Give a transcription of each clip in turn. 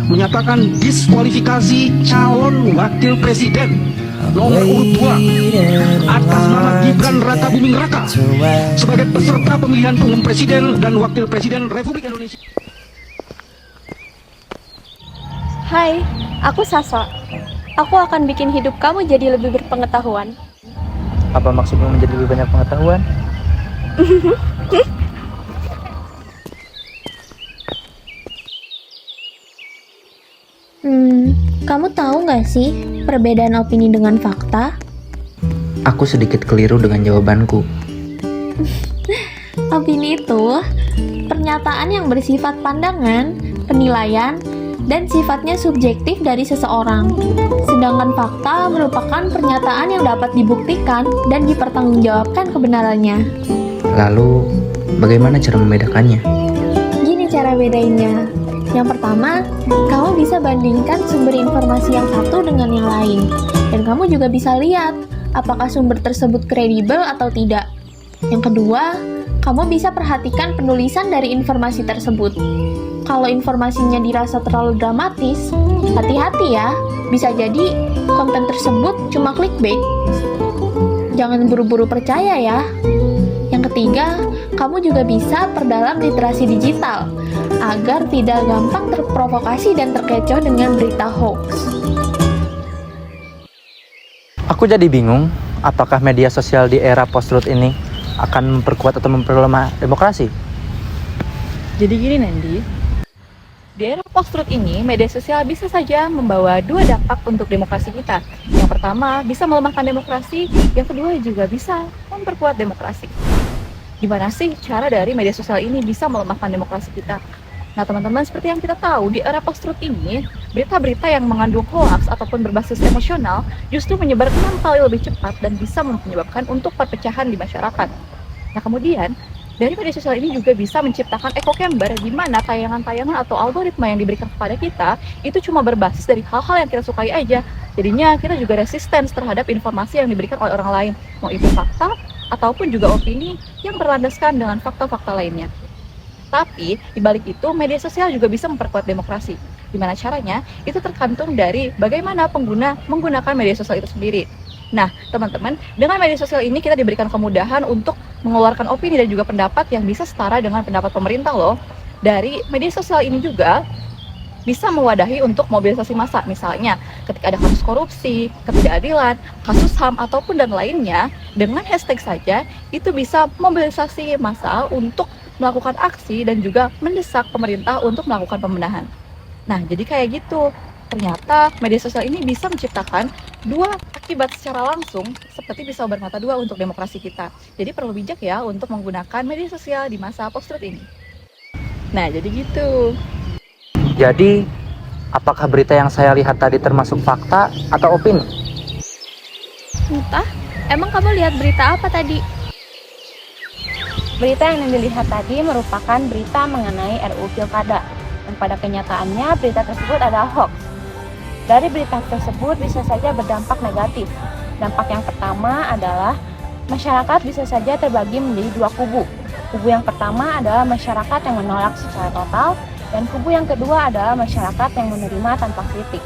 menyatakan diskualifikasi calon wakil presiden nomor urut 2 atas nama Gibran Raka Buming Raka sebagai peserta pemilihan umum presiden dan wakil presiden Republik Indonesia. Hai, aku Sasa. Aku akan bikin hidup kamu jadi lebih berpengetahuan. Apa maksudmu menjadi lebih banyak pengetahuan? Kamu tahu nggak sih perbedaan opini dengan fakta? Aku sedikit keliru dengan jawabanku. Opini itu pernyataan yang bersifat pandangan, penilaian, dan sifatnya subjektif dari seseorang. Sedangkan fakta merupakan pernyataan yang dapat dibuktikan dan dipertanggungjawabkan kebenarannya. Lalu, bagaimana cara membedakannya? Gini cara bedainnya. Yang pertama, kamu bisa bandingkan sumber informasi yang satu dengan yang lain. Dan kamu juga bisa lihat apakah sumber tersebut kredibel atau tidak. Yang kedua, kamu bisa perhatikan penulisan dari informasi tersebut. Kalau informasinya dirasa terlalu dramatis, hati-hati ya, bisa jadi konten tersebut cuma clickbait. Jangan buru-buru percaya ya. Yang ketiga, kamu juga bisa perdalam literasi digital agar tidak gampang terprovokasi dan terkecoh dengan berita hoax. Aku jadi bingung, apakah media sosial di era post-truth ini akan memperkuat atau memperlemah demokrasi? Jadi gini Nandi, di era post-truth ini, media sosial bisa saja membawa dua dampak untuk demokrasi kita. Yang pertama, bisa melemahkan demokrasi. Yang kedua, juga bisa memperkuat demokrasi. Gimana sih cara dari media sosial ini bisa melemahkan demokrasi kita? Nah teman-teman, seperti yang kita tahu, di era post-truth ini, berita-berita yang mengandung hoax ataupun berbasis emosional justru menyebar 6 kali lebih cepat dan bisa menyebabkan untuk perpecahan di masyarakat. Nah kemudian, dari media sosial ini juga bisa menciptakan echo chamber di mana tayangan-tayangan atau algoritma yang diberikan kepada kita itu cuma berbasis dari hal-hal yang kita sukai aja. Jadinya kita juga resisten terhadap informasi yang diberikan oleh orang lain, mau itu fakta ataupun juga opini yang berlandaskan dengan fakta-fakta lainnya. Tapi di balik itu media sosial juga bisa memperkuat demokrasi. Gimana caranya? Itu tergantung dari bagaimana pengguna menggunakan media sosial itu sendiri. Nah, teman-teman, dengan media sosial ini kita diberikan kemudahan untuk mengeluarkan opini dan juga pendapat yang bisa setara dengan pendapat pemerintah loh. Dari media sosial ini juga bisa mewadahi untuk mobilisasi massa, misalnya ketika ada kasus korupsi, ketidakadilan, kasus HAM ataupun dan lainnya, dengan hashtag saja itu bisa mobilisasi massa untuk melakukan aksi dan juga mendesak pemerintah untuk melakukan pembenahan. Nah, jadi kayak gitu. Ternyata media sosial ini bisa menciptakan dua akibat secara langsung seperti pisau bermata dua untuk demokrasi kita. Jadi perlu bijak ya untuk menggunakan media sosial di masa post-truth ini. Nah, jadi gitu. Jadi, apakah berita yang saya lihat tadi termasuk fakta atau opini? Entah, emang kamu lihat berita apa tadi? Berita yang dilihat tadi merupakan berita mengenai RUU Pilkada, dan pada kenyataannya berita tersebut adalah hoax. Dari berita tersebut bisa saja berdampak negatif. Dampak yang pertama adalah masyarakat bisa saja terbagi menjadi dua kubu. Kubu yang pertama adalah masyarakat yang menolak secara total, dan kubu yang kedua adalah masyarakat yang menerima tanpa kritik.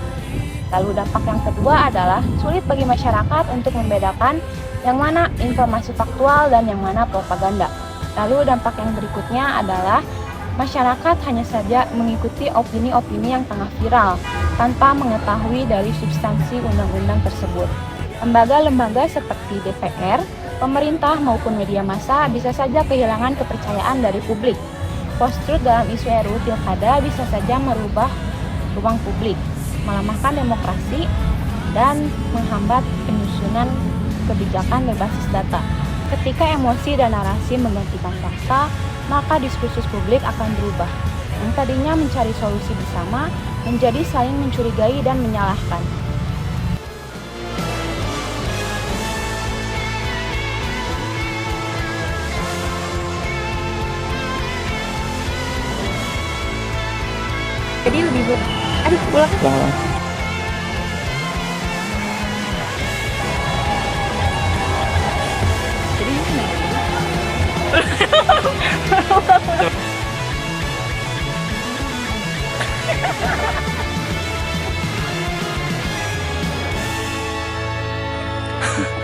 Lalu dampak yang kedua adalah sulit bagi masyarakat untuk membedakan yang mana informasi faktual dan yang mana propaganda. Lalu dampak yang berikutnya adalah masyarakat hanya saja mengikuti opini-opini yang tengah viral tanpa mengetahui dari substansi undang-undang tersebut. Lembaga-lembaga seperti DPR, pemerintah maupun media massa bisa saja kehilangan kepercayaan dari publik. Post-truth dalam isu RUU Pilkada bisa saja merubah ruang publik, melemahkan demokrasi, dan menghambat penyusunan kebijakan berbasis data. Ketika emosi dan narasi menggantikan fakta, maka diskursus publik akan berubah. Yang tadinya mencari solusi bersama, menjadi saling mencurigai dan menyalahkan. Jadi lebih ulang. Jadi gimana? Nah,